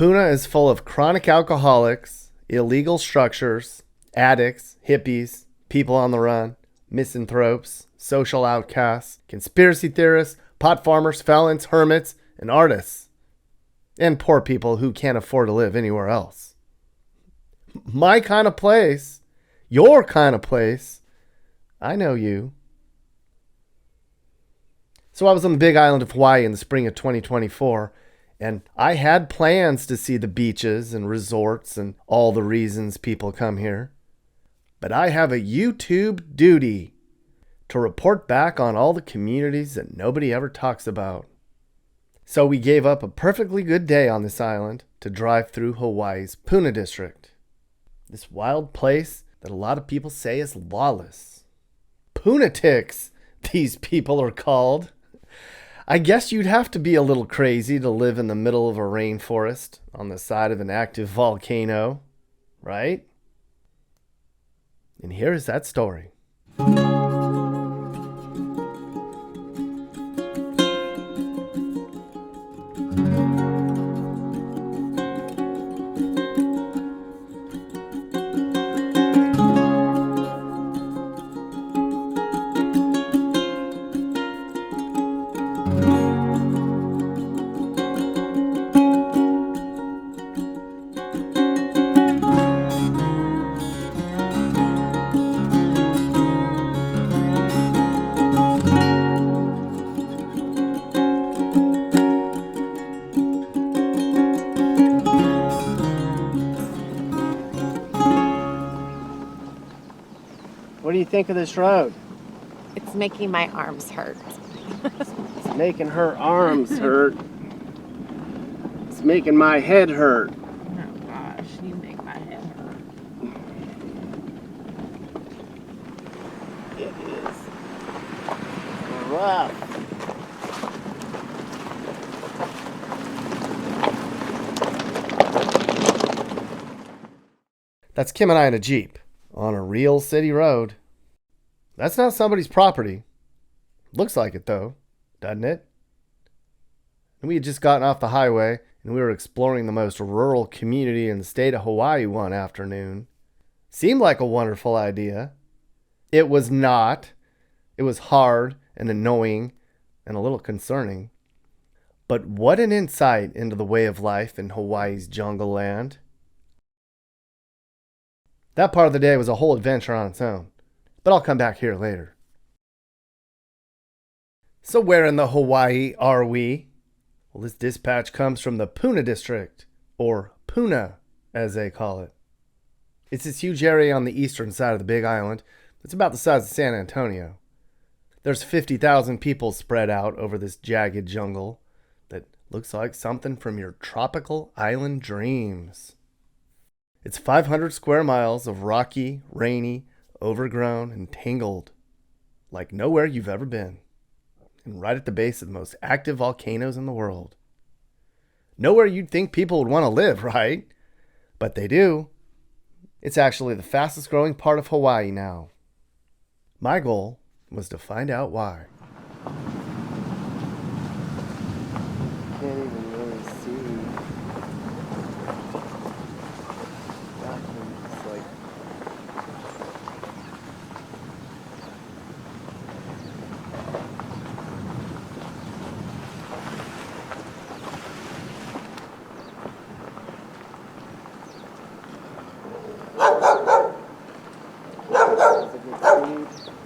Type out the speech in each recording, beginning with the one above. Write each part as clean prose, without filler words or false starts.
Puna is full of chronic alcoholics, illegal structures, addicts, hippies, people on the run, misanthropes, social outcasts, conspiracy theorists, pot farmers, felons, hermits, and artists. And poor people who can't afford to live anywhere else. My kind of place. Your kind of place. I know you. So I was on the big island of Hawaii in the spring of 2024, and I had plans to see the beaches and resorts and all the reasons people come here. But I have a YouTube duty to report back on all the communities that nobody ever talks about. So we gave up a perfectly good day on this island to drive through Hawaii's Puna district. This wild place that a lot of people say is lawless. Punatics, these people are called. I guess you'd have to be a little crazy to live in the middle of a rainforest on the side of an active volcano, right? And here is that story. What do you think of this road? It's making my arms hurt. It's making her arms hurt. It's making my head hurt. Oh gosh, you make my head hurt. It is rough. That's Kim and I in a Jeep on a real city road. That's not somebody's property. Looks like it though, doesn't it? And we had just gotten off the highway and we were exploring the most rural community in the state of Hawaii one afternoon. Seemed like a wonderful idea. It was not. It was hard and annoying and a little concerning. But what an insight into the way of life in Hawaii's jungle land. That part of the day was a whole adventure on its own, but I'll come back here later. So where in the Hawaii are we? Well, this dispatch comes from the Puna district, or Puna as they call it. It's this huge area on the eastern side of the Big Island. It's about the size of San Antonio. There's 50,000 people spread out over this jagged jungle that looks like something from your tropical island dreams. It's 500 square miles of rocky, rainy, overgrown, and tangled, like nowhere you've ever been, and right at the base of the most active volcanoes in the world. Nowhere you'd think people would want to live, right? But they do. It's actually the fastest growing part of Hawaii now. My goal was to find out why. Can't even really see. It's like that's a good speed.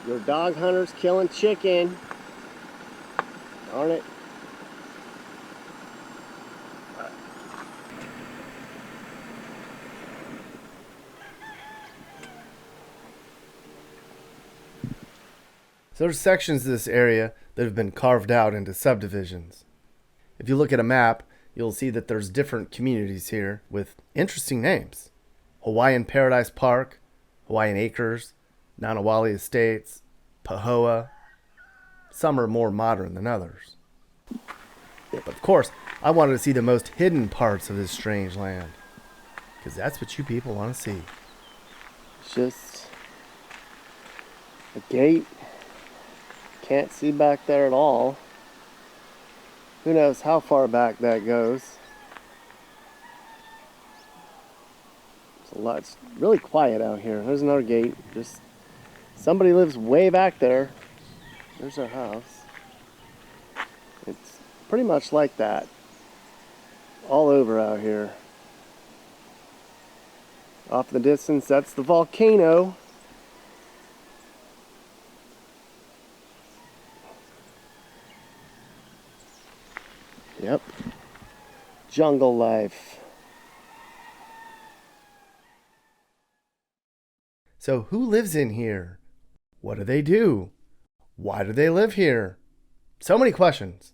Your dog hunter's killing chicken. Darn it. So there's sections of this area that have been carved out into subdivisions. If you look at a map, you'll see that there's different communities here with interesting names. Hawaiian Paradise Park, Hawaiian Acres, Nanawali Estates, Pahoa. Some are more modern than others. But of course, I wanted to see the most hidden parts of this strange land, because that's what you people want to see. It's just a gate. Can't see back there at all. Who knows how far back that goes. It's really quiet out here. There's another gate. Just somebody lives way back there. There's our house. It's pretty much like that all over out here. Off in the distance, that's the volcano. Yep. Jungle life. So who lives in here? What do they do? Why do they live here? So many questions.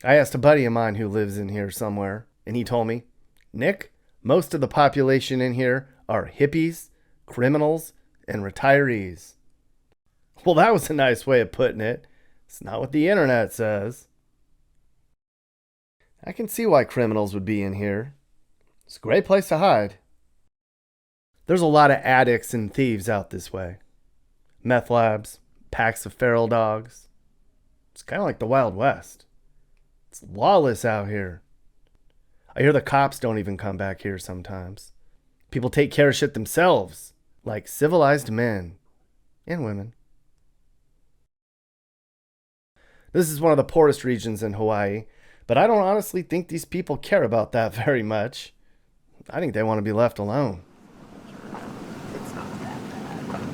I asked a buddy of mine who lives in here somewhere, and he told me, Nick, most of the population in here are hippies, criminals, and retirees. Well, that was a nice way of putting it. It's not what the internet says. I can see why criminals would be in here. It's a great place to hide. There's a lot of addicts and thieves out this way. Meth labs, packs of feral dogs. It's kind of like the Wild West. It's lawless out here. I hear the cops don't even come back here sometimes. People take care of shit themselves, like civilized men and women. This is one of the poorest regions in Hawaii, but I don't honestly think these people care about that very much. I think they want to be left alone. It's not that bad.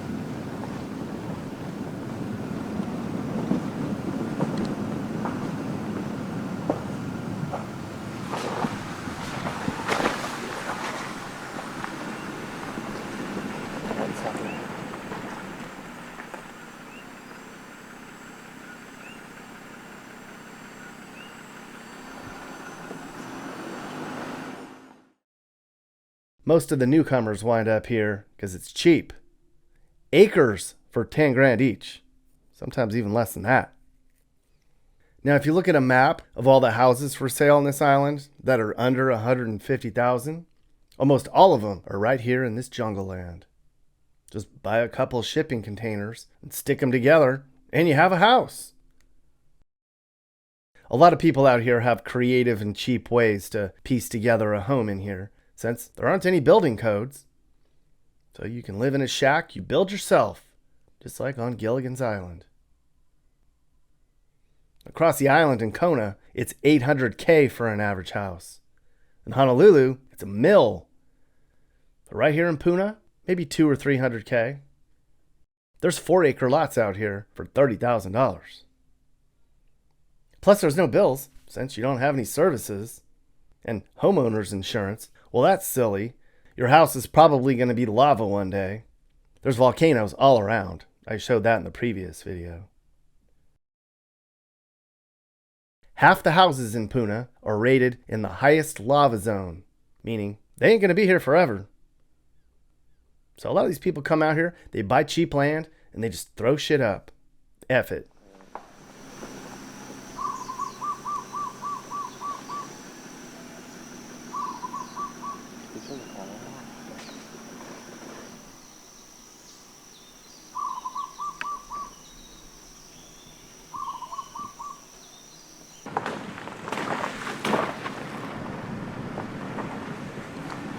Most of the newcomers wind up here because it's cheap. Acres for 10 grand each. Sometimes even less than that. Now, if you look at a map of all the houses for sale on this island that are under 150,000, almost all of them are right here in this jungle land. Just buy a couple of shipping containers and stick them together, and you have a house. A lot of people out here have creative and cheap ways to piece together a home in here, since there aren't any building codes. So you can live in a shack you build yourself, just like on Gilligan's Island. Across the island in Kona, it's $800K for an average house. In Honolulu, it's $1 million. But right here in Puna, maybe $200 or $300K. There's 4-acre lots out here for $30,000. Plus there's no bills, since you don't have any services. And homeowner's insurance, well, that's silly. Your house is probably going to be lava one day. There's volcanoes all around. I showed that in the previous video. Half the houses in Puna are rated in the highest lava zone, meaning they ain't going to be here forever. So a lot of these people come out here, they buy cheap land, and they just throw shit up. F it.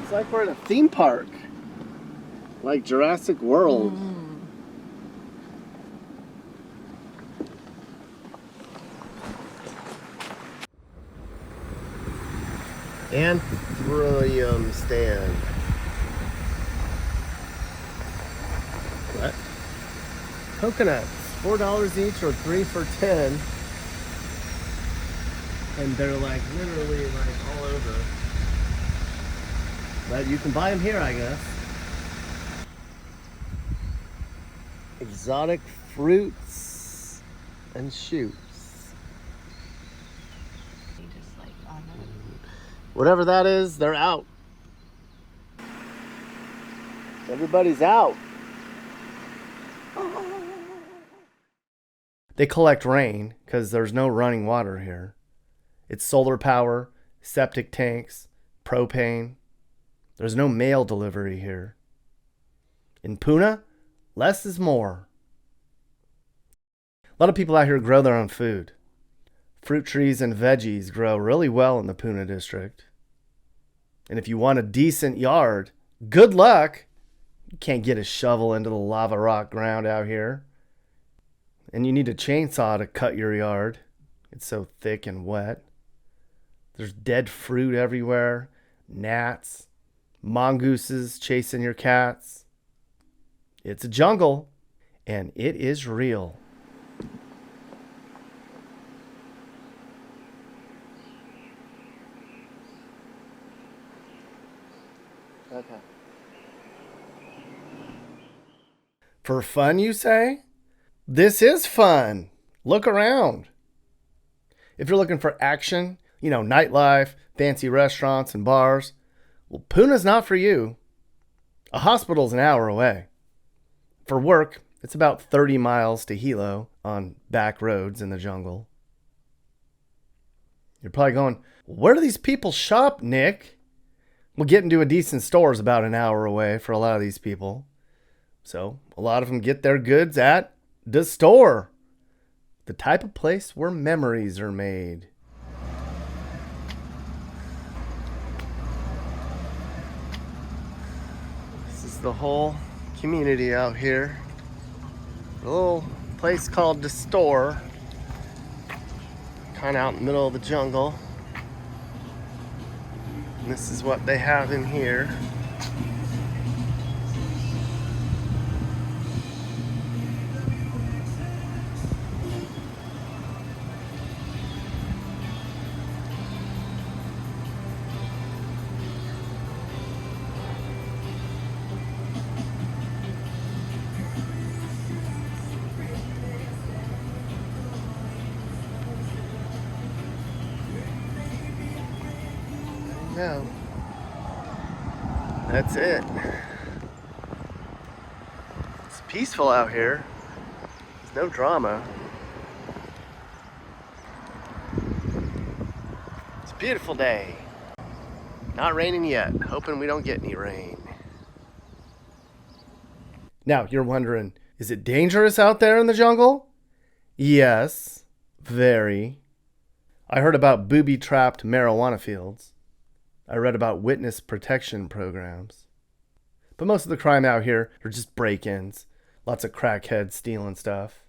It's like we're in a theme park. Like Jurassic World. Anthurium stand. What? Coconuts. $4 each or 3 for 10. And they're like literally like all over. But you can buy them here, I guess. Exotic fruits and shoots. You just like Whatever that is, they're out. Everybody's out. They collect rain because there's no running water here. It's solar power, septic tanks, propane. There's no mail delivery here. In Puna, less is more. A lot of people out here grow their own food. Fruit trees and veggies grow really well in the Puna district. And if you want a decent yard, good luck. You can't get a shovel into the lava rock ground out here. And you need a chainsaw to cut your yard. It's so thick and wet. There's dead fruit everywhere, gnats, mongooses chasing your cats. It's a jungle, and it is real. Okay. For fun, you say? This is fun. Look around. If you're looking for action, nightlife, fancy restaurants and bars, well, Puna's not for you. A hospital's an hour away. For work, it's about 30 miles to Hilo on back roads in the jungle. You're probably going, where do these people shop, Nick? Well, getting to a decent store is about an hour away for a lot of these people. So a lot of them get their goods at the store. The type of place where memories are made. This is the whole community out here. A little place called the store. Kind of out in the middle of the jungle. And this is what they have in here. No. That's it. It's peaceful out here. There's no drama. It's a beautiful day. Not raining yet. Hoping we don't get any rain. Now, you're wondering, is it dangerous out there in the jungle? Yes, very. I heard about booby-trapped marijuana fields. I read about witness protection programs. But most of the crime out here are just break-ins. Lots of crackheads stealing stuff.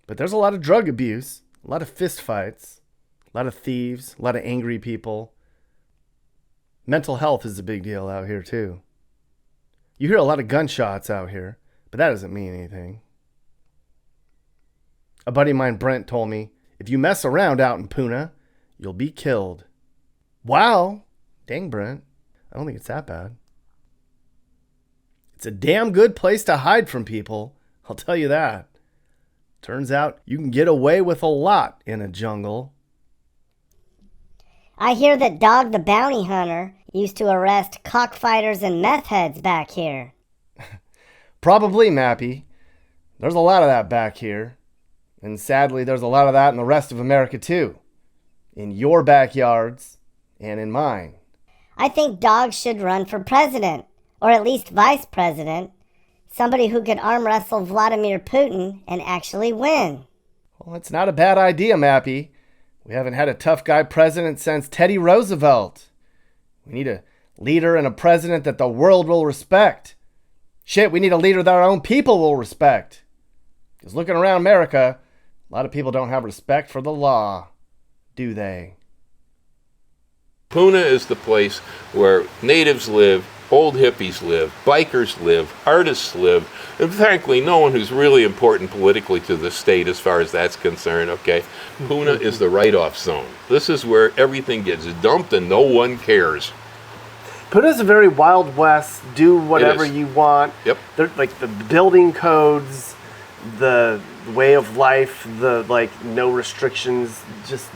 But there's a lot of drug abuse, a lot of fist fights, a lot of thieves, a lot of angry people. Mental health is a big deal out here too. You hear a lot of gunshots out here, but that doesn't mean anything. A buddy of mine, Brent, told me, if you mess around out in Puna, you'll be killed. Wow. Dang, Brent. I don't think it's that bad. It's a damn good place to hide from people. I'll tell you that. Turns out you can get away with a lot in a jungle. I hear that Dog the Bounty Hunter used to arrest cockfighters and meth heads back here. Probably, Mappy. There's a lot of that back here. And sadly, there's a lot of that in the rest of America too. In your backyards and in mine. I think Dog should run for president, or at least vice president. Somebody who could arm wrestle Vladimir Putin and actually win. Well, it's not a bad idea, Mappy. We haven't had a tough guy president since Teddy Roosevelt. We need a leader and a president that the world will respect. Shit, we need a leader that our own people will respect. Because looking around America, a lot of people don't have respect for the law, do they? Puna is the place where natives live, old hippies live, bikers live, artists live, and frankly, no one who's really important politically to the state as far as that's concerned, okay? Puna is the write-off zone. This is where everything gets dumped and no one cares. Puna's a very Wild West, do whatever It is. you want. Yep. They're like the building codes, the way of life, the no restrictions, just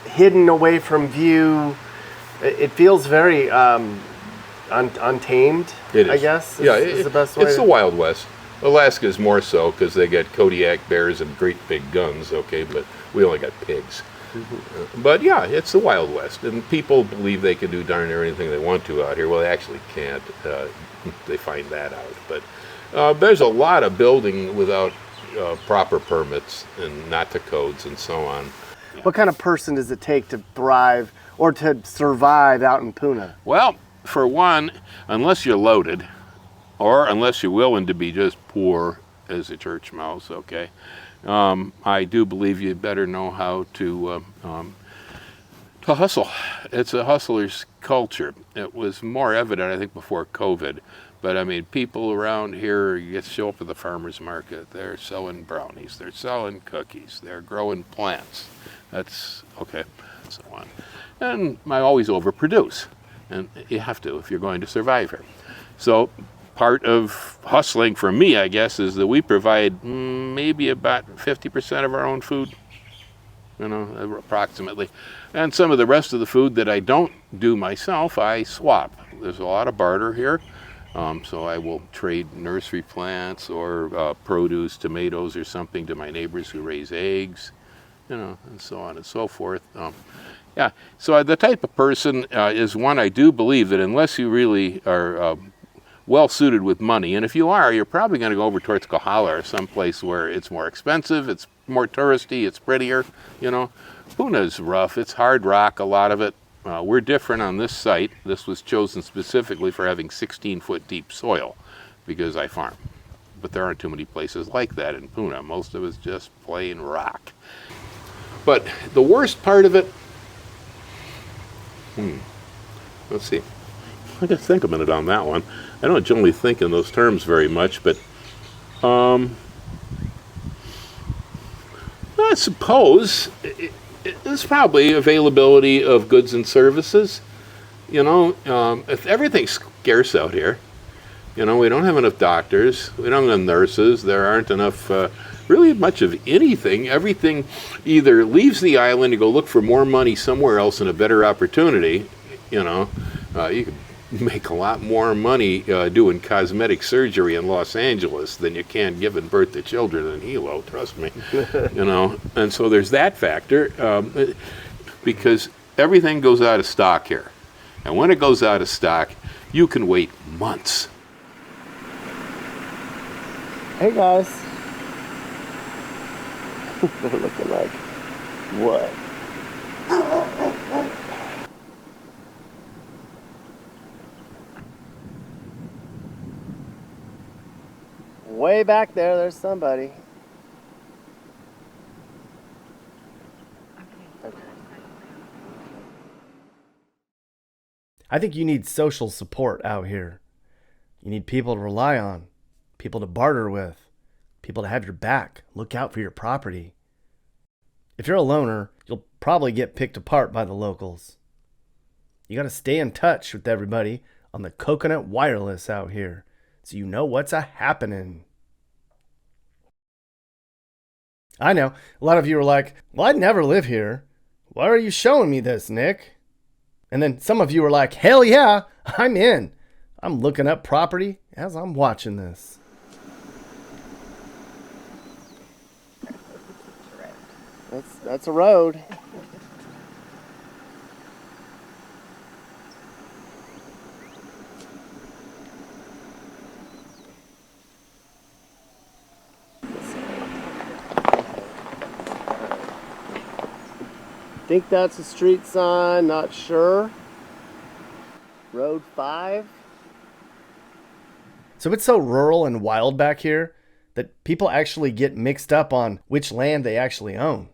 hidden away from view. It feels very untamed. It is. I guess. Yeah, Is the best way. it's the Wild West. Alaska is more so because they got Kodiak bears and great big guns. Okay, but we only got pigs. But yeah, it's the Wild West, and people believe they can do darn near anything they want to out here. Well, they actually can't. They find that out. But there's a lot of building without proper permits and not to codes and so on. What kind of person does it take to thrive or to survive out in Puna? Well, for one, unless you're loaded, or unless you're willing to be just poor as a church mouse, okay, I do believe you better know how to hustle. It's a hustler's culture. It was more evident, I think, before COVID. But I mean, people around here, you show up at the farmer's market, they're selling brownies, they're selling cookies, they're growing plants. That's okay, so on. And I always overproduce. And you have to if you're going to survive here. So part of hustling for me, I guess, is that we provide maybe about 50% of our own food, approximately. And some of the rest of the food that I don't do myself, I swap. There's a lot of barter here. So I will trade nursery plants or produce, tomatoes or something to my neighbors who raise eggs, and so on and so forth. Yeah, so the type of person is one I do believe that unless you really are well suited with money, and if you are, you're probably going to go over towards Kohala or someplace where it's more expensive, it's more touristy, it's prettier, Puna's rough, it's hard rock, a lot of it. We're different on this site. This was chosen specifically for having 16-foot deep soil because I farm. But there aren't too many places like that in Puna. Most of it's just plain rock. But the worst part of it, let's see. I got to think a minute on that one. I don't generally think in those terms very much, but I suppose it's probably availability of goods and services. If everything's scarce out here, we don't have enough doctors, we don't have enough nurses, there aren't enough, really much of anything. Everything either leaves the island to go look for more money somewhere else and a better opportunity. You could make a lot more money doing cosmetic surgery in Los Angeles than you can giving birth to children in Hilo, trust me. And so there's that factor, because everything goes out of stock here. And when it goes out of stock, you can wait months. Hey guys. They're looking like what? Way back there's somebody. Okay. I think you need social support out here. You need people to rely on, people to barter with, people to have your back, look out for your property. If you're a loner, you'll probably get picked apart by the locals. You got to stay in touch with everybody on the coconut wireless out here so you know what's a-happening. I know, a lot of you are like, well, I'd never live here. Why are you showing me this, Nick? And then some of you are like, hell yeah, I'm in. I'm looking up property as I'm watching this. That's a road. Think that's a street sign, not sure. Road 5. So it's so rural and wild back here that people actually get mixed up on which land they actually own.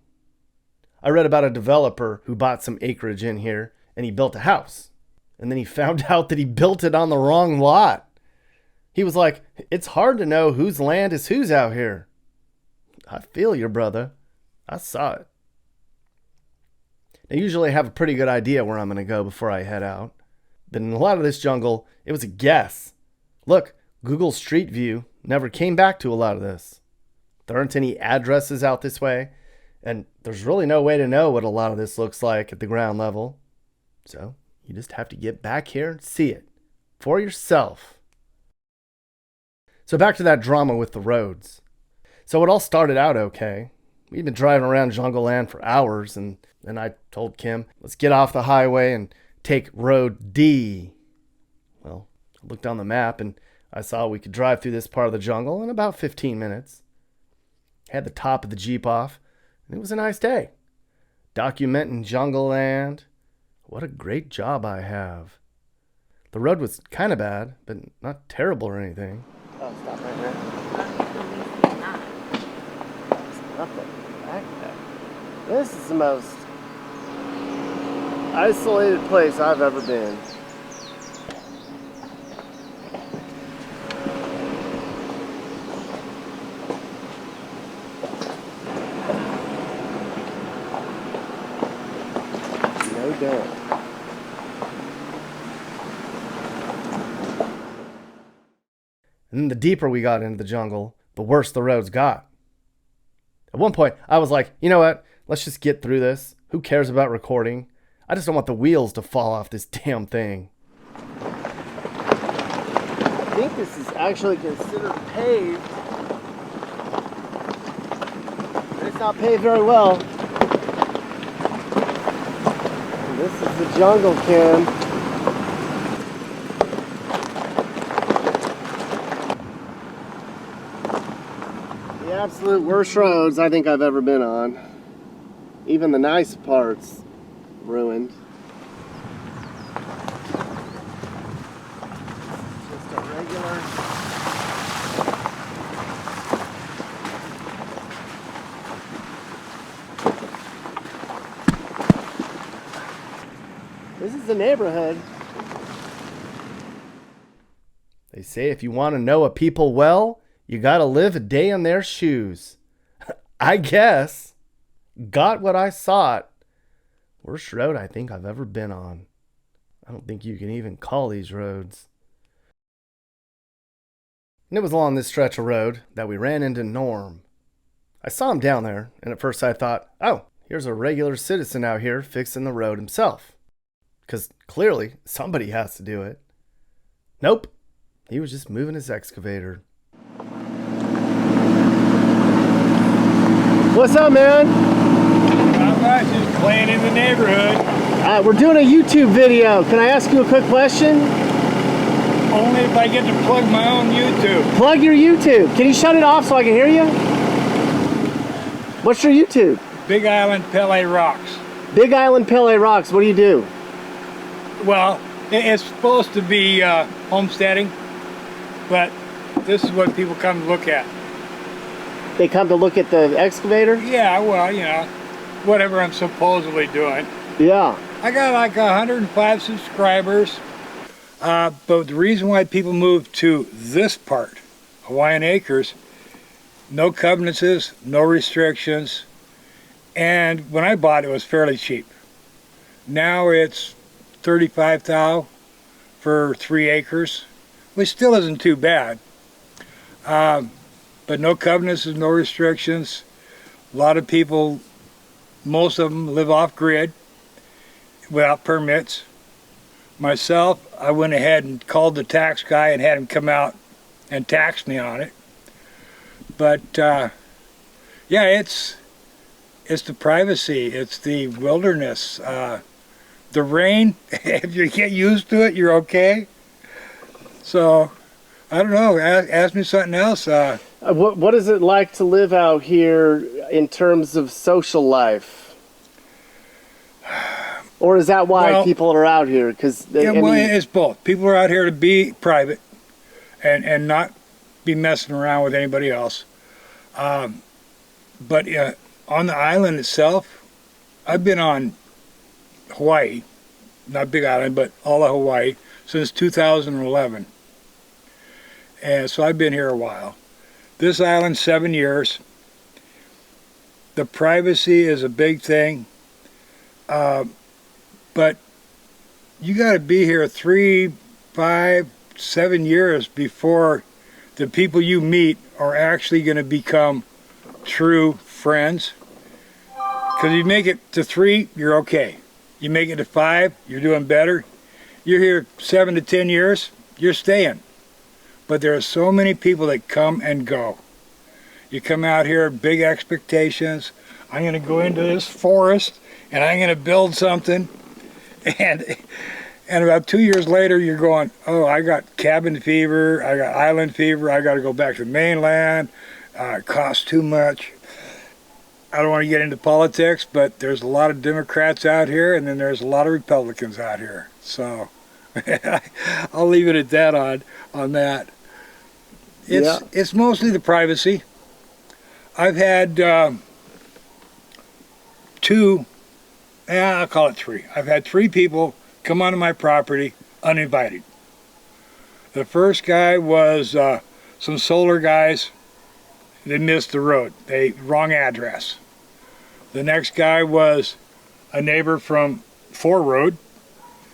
I read about a developer who bought some acreage in here and he built a house. And then he found out that he built it on the wrong lot. He was like, it's hard to know whose land is whose out here. I feel you, brother. I saw it. I usually have a pretty good idea where I'm going to go before I head out. But in a lot of this jungle, it was a guess. Look, Google Street View never came back to a lot of this. There aren't any addresses out this way, and there's really no way to know what a lot of this looks like at the ground level. So You just have to get back here and see it for yourself. So back to that drama with the roads. So it all started out okay. We'd been driving around Jungle Land for hours, and then I told Kim, let's get off the highway and take Road D. Well, I looked on the map and I saw we could drive through this part of the jungle in about 15 minutes. Had the top of the Jeep off, and it was a nice day. Documenting Jungle Land. What a great job I have. The road was kind of bad, but not terrible or anything. Oh, stop right there. There's nothing back there. This is the most isolated place I've ever been. No doubt. And then the deeper we got into the jungle, the worse the roads got. At one point, I was like, you know what? Let's just get through this. Who cares about recording? I just don't want the wheels to fall off this damn thing. I think this is actually considered paved. But it's not paved very well. And this is the jungle, Kim. The absolute worst roads I think I've ever been on. Even the nice parts ruined. Just a regular. This is the neighborhood. They say if you want to know a people well, you gotta live a day in their shoes. I guess. Got what I sought. Worst road I think I've ever been on. I don't think you can even call these roads. And it was along this stretch of road that we ran into Norm. I saw him down there, and at first I thought, oh, here's a regular citizen out here fixing the road himself. Because clearly somebody has to do it. Nope. He was just moving his excavator. What's up, man? Not much, just playing in the neighborhood. We're doing a YouTube video. Can I ask you a quick question? Only if I get to plug my own YouTube. Plug your YouTube. Can you shut it off so I can hear you? What's your YouTube? Big Island Pele Rocks. Big Island Pele Rocks. What do you do? Well, it's supposed to be homesteading, but this is what people come to look at. They come to look at the excavator? Yeah, well, you know, whatever I'm supposedly doing. Yeah. I got like 105 subscribers, but the reason why people move to this part, Hawaiian Acres, no covenants, no restrictions, and when I bought it, it was fairly cheap. Now it's 35,000 for 3 acres, which still isn't too bad. But no covenants, no restrictions. A lot of people, most of them live off grid without permits. Myself, I went ahead and called the tax guy and had him come out and tax me on it. But yeah, it's the privacy, it's the wilderness. The rain, if you get used to it, you're okay. So, I don't know, ask me something else. What is it like to live out here in terms of social life? Or is that why people are out here? Because it's both. People are out here to be private and not be messing around with anybody else. But on the island itself, I've been on Hawaii, not Big Island, but all of Hawaii, since 2011. And so I've been here a while. This island, 7 years. The privacy is a big thing. But you got to be here 3, 5, 7 years before the people you meet are actually going to become true friends. Because you make it to 3, you're okay. You make it to 5, you're doing better. you're here 7 to 10 years, you're staying. But there are so many people that come and go. You come out here, big expectations. I'm going to go into this forest and I'm going to build something. And about 2 years later, you're going, oh, I got cabin fever, I got island fever, I got to go back to the mainland. It costs too much. I don't want to get into politics, but there's a lot of Democrats out here, and then there's a lot of Republicans out here. So I'll leave it at that on that. It's mostly the privacy. I've had I'll call it three. I've had 3 people come onto my property uninvited. The first guy was some solar guys. They missed the road. Wrong address. The next guy was a neighbor from 4 Road.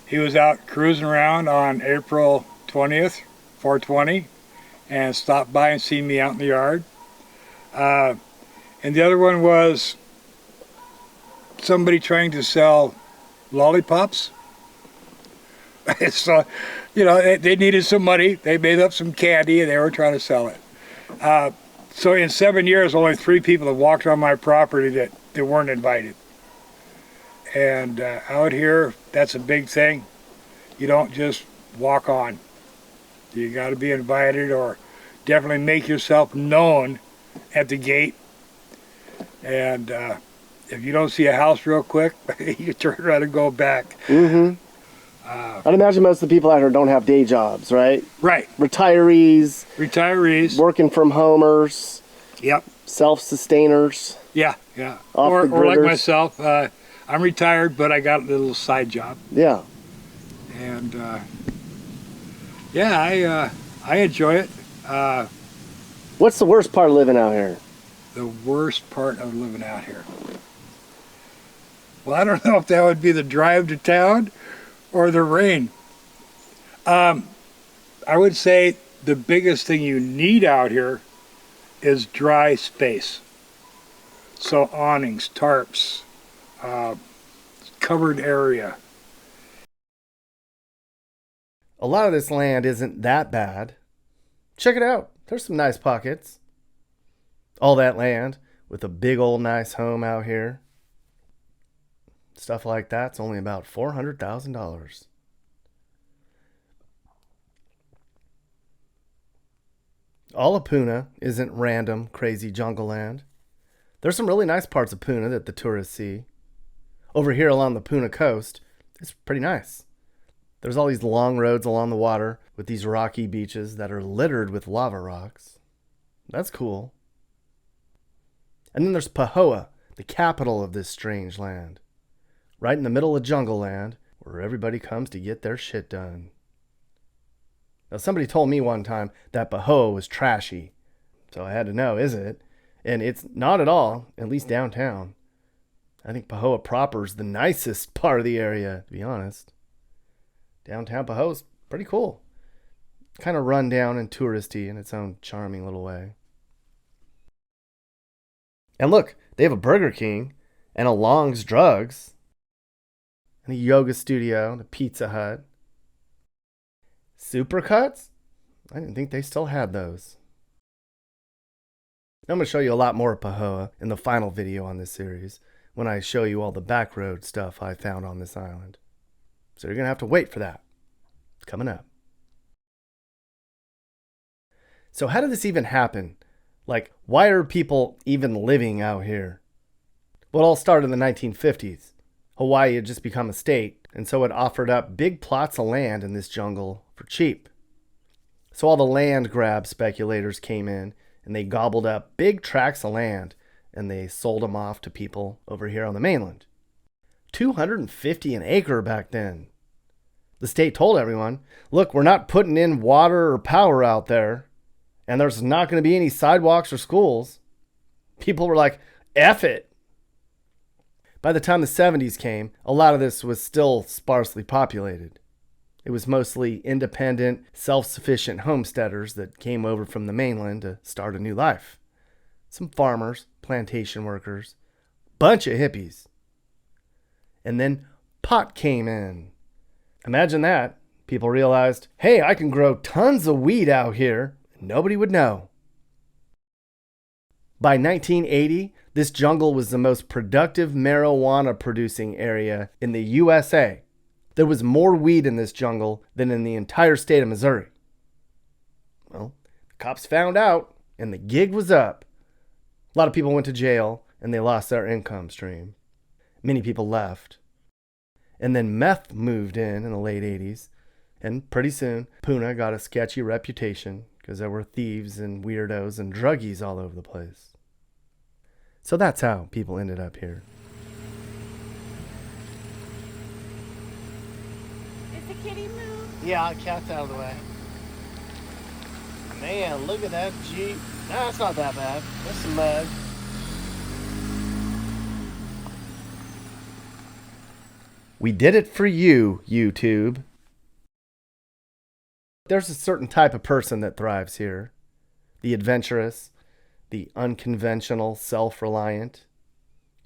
He was out cruising around on April 20th, 420, and stopped by and seen me out in the yard. And the other one was somebody trying to sell lollipops. So, they needed some money. They made up some candy and they were trying to sell it. So in 7 years, only 3 people have walked on my property that weren't invited. And out here, that's a big thing. You don't just walk on. You got to be invited, or definitely make yourself known at the gate. And if you don't see a house real quick, you turn around and go back. Mm-hmm. I'd imagine most of the people out here don't have day jobs, right? Right. Retirees. Working from homers. Yep. Self-sustainers. Yeah. Or like myself, I'm retired, but I got a little side job. Yeah. And I enjoy it. What's the worst part of living out here? The worst part of living out here? Well, I don't know if that would be the drive to town or the rain. I would say the biggest thing you need out here is dry space. So awnings, tarps, covered area. A lot of this land isn't that bad. Check it out. There's some nice pockets. All that land with a big old nice home out here. Stuff like that's only about $400,000. All of Puna isn't random, crazy jungle land. There's some really nice parts of Puna that the tourists see. Over here along the Puna coast, it's pretty nice. There's all these long roads along the water with these rocky beaches that are littered with lava rocks. That's cool. And then there's Pahoa, the capital of this strange land. Right in the middle of jungle land, where everybody comes to get their shit done. Now, somebody told me one time that Pahoa was trashy. So I had to know, is it? And it's not at all, at least downtown. I think Pahoa proper's the nicest part of the area, to be honest. Downtown Pahoa's pretty cool. Kind of run down and touristy in its own charming little way. And look, they have a Burger King and a Long's Drugs and a yoga studio and a Pizza Hut. Supercuts? I didn't think they still had those. I'm going to show you a lot more of Pahoa in the final video on this series when I show you all the back road stuff I found on this island. So you're going to have to wait for that. It's coming up. So how did this even happen? Like, why are people even living out here? Well, it all started in the 1950s. Hawaii had just become a state, and so it offered up big plots of land in this jungle for cheap. So all the land grab speculators came in, and they gobbled up big tracts of land, and they sold them off to people over here on the mainland. $250 an acre back then. The state told everyone, look, we're not putting in water or power out there, and there's not going to be any sidewalks or schools. People were like, F it. By the time the 70s came, a lot of this was still sparsely populated. It was mostly independent, self-sufficient homesteaders that came over from the mainland to start a new life. Some farmers, plantation workers, bunch of hippies. And then pot came in. Imagine that. People realized, hey, I can grow tons of weed out here, and nobody would know. By 1980, this jungle was the most productive marijuana producing area in the USA. There was more weed in this jungle than in the entire state of Missouri. Well, the cops found out, and the gig was up. A lot of people went to jail, and they lost their income stream. Many people left. And then meth moved in the late 80s, and pretty soon, Puna got a sketchy reputation because there were thieves and weirdos and druggies all over the place. So that's how people ended up here. Is the kitty moved? Yeah, cat's out of the way. Man, look at that Jeep. Nah, it's not that bad. There's some mud. We did it for you, YouTube. There's a certain type of person that thrives here. The adventurous, the unconventional, self-reliant,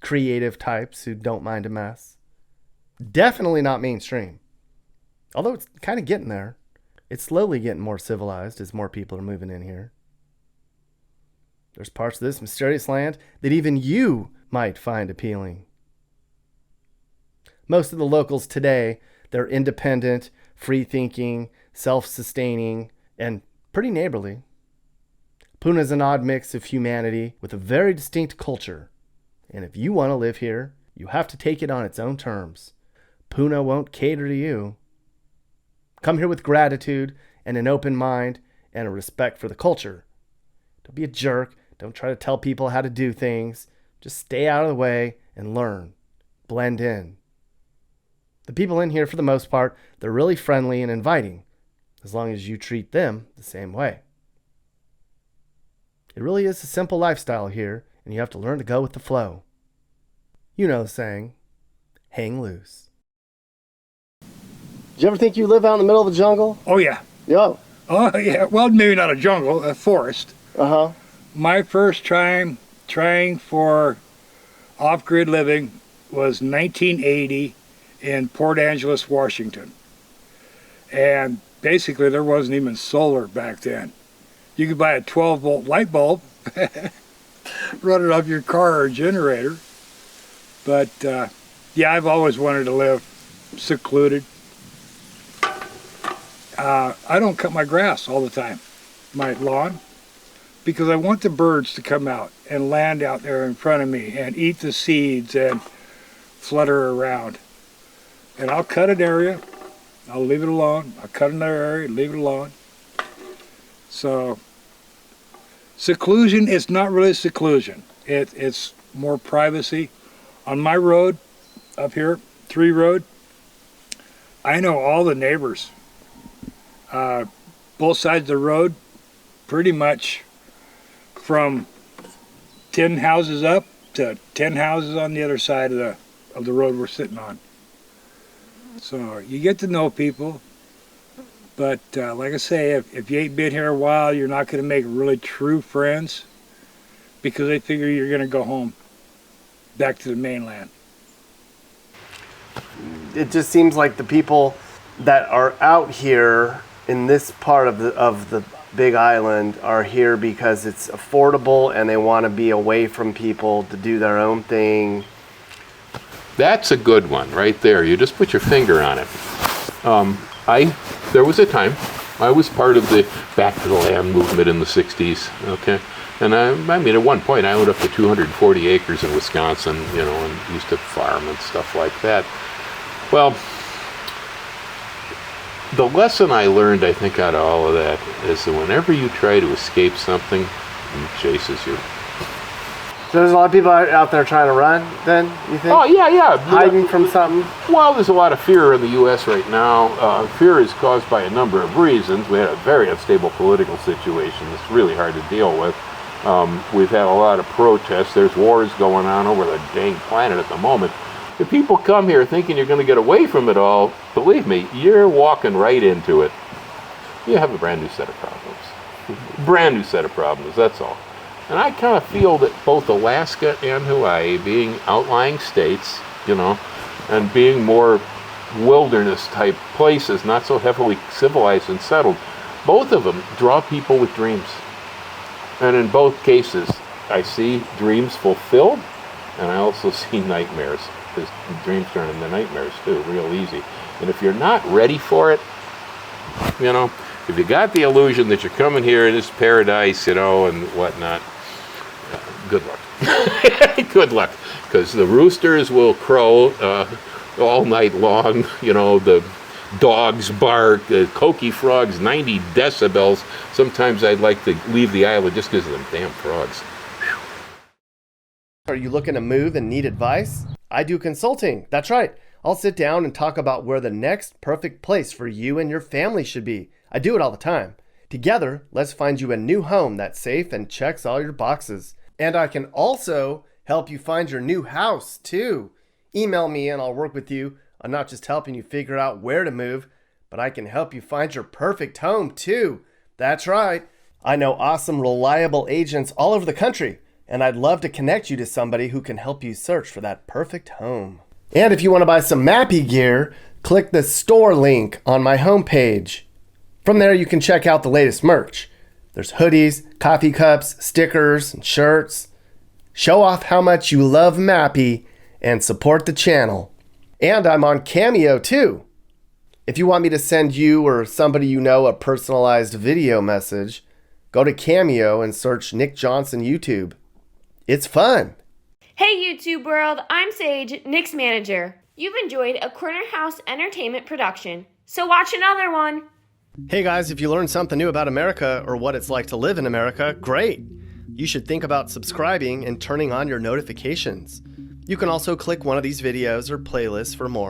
creative types who don't mind a mess. Definitely not mainstream. Although it's kind of getting there. It's slowly getting more civilized as more people are moving in here. There's parts of this mysterious land that even you might find appealing. Most of the locals today, they're independent, free-thinking, self-sustaining, and pretty neighborly. Puna's an odd mix of humanity with a very distinct culture. And if you want to live here, you have to take it on its own terms. Puna won't cater to you. Come here with gratitude and an open mind and a respect for the culture. Don't be a jerk. Don't try to tell people how to do things. Just stay out of the way and learn. Blend in. The people in here, for the most part, they're really friendly and inviting, as long as you treat them the same way. It really is a simple lifestyle here, and you have to learn to go with the flow. You know the saying, hang loose. Did you ever think you live out in the middle of the jungle? Oh, yeah. Yo. Oh, yeah. Well, maybe not a jungle, a forest. Uh-huh. My first time trying for off-grid living was 1980 in Port Angeles, Washington. And basically there wasn't even solar back then. You could buy a 12-volt light bulb, run it off your car or generator. But yeah, I've always wanted to live secluded. I don't cut my grass all the time, my lawn, because I want the birds to come out and land out there in front of me and eat the seeds and flutter around. And I'll cut an area, I'll leave it alone. I'll cut another area, leave it alone. So seclusion is not really seclusion. It's more privacy. On my road up here, 3 Road, I know all the neighbors. Both sides of the road, pretty much from 10 houses up to 10 houses on the other side of the road we're sitting on. So you get to know people, but like I say, if you ain't been here a while, you're not going to make really true friends because they figure you're going to go home, back to the mainland. It just seems like the people that are out here in this part of the Big Island are here because it's affordable and they want to be away from people to do their own thing. That's a good one right there. You just put your finger on it. There was a time I was part of the Back to the Land movement in the 60s, okay? And I mean, at one point I owned up to 240 acres in Wisconsin, you know, and used to farm and stuff like that. Well, the lesson I learned, I think, out of all of that is that whenever you try to escape something, it chases you. So there's a lot of people out there trying to run, then, you think? Oh, yeah. Hiding from something? Well, there's a lot of fear in the U.S. right now. Fear is caused by a number of reasons. We had a very unstable political situation that's really hard to deal with. We've had a lot of protests. There's wars going on over the dang planet at the moment. If people come here thinking you're going to get away from it all, believe me, you're walking right into it. You have a brand new set of problems. Brand new set of problems, that's all. And I kind of feel that both Alaska and Hawaii, being outlying states, you know, and being more wilderness type places, not so heavily civilized and settled. Both of them draw people with dreams. And in both cases, I see dreams fulfilled, and I also see nightmares, because dreams turn into nightmares too, real easy. And if you're not ready for it, you know, if you got the illusion that you're coming here in this paradise, you know, and whatnot, good luck. Good luck, because the roosters will crow all night long, you know, the dogs bark, the coqui frogs, 90 decibels. Sometimes I'd like to leave the island just because of them damn frogs. Are you looking to move and need advice? I do consulting. That's right. I'll sit down and talk about where the next perfect place for you and your family should be. I do it all the time. Together, let's find you a new home that's safe and checks all your boxes. And I can also help you find your new house, too. Email me and I'll work with you on not just helping you figure out where to move, but I can help you find your perfect home, too. That's right. I know awesome, reliable agents all over the country, and I'd love to connect you to somebody who can help you search for that perfect home. And if you want to buy some Mappy gear, click the store link on my homepage. From there, you can check out the latest merch. There's hoodies, coffee cups, stickers, and shirts. Show off how much you love Mappy and support the channel. And I'm on Cameo too. If you want me to send you or somebody you know a personalized video message, go to Cameo and search Nick Johnson YouTube. It's fun. Hey YouTube world, I'm Sage, Nick's manager. You've enjoyed a Corner House Entertainment production, so watch another one. Hey guys, if you learned something new about America or what it's like to live in America, great. You should think about subscribing and turning on your notifications. You can also click one of these videos or playlists for more.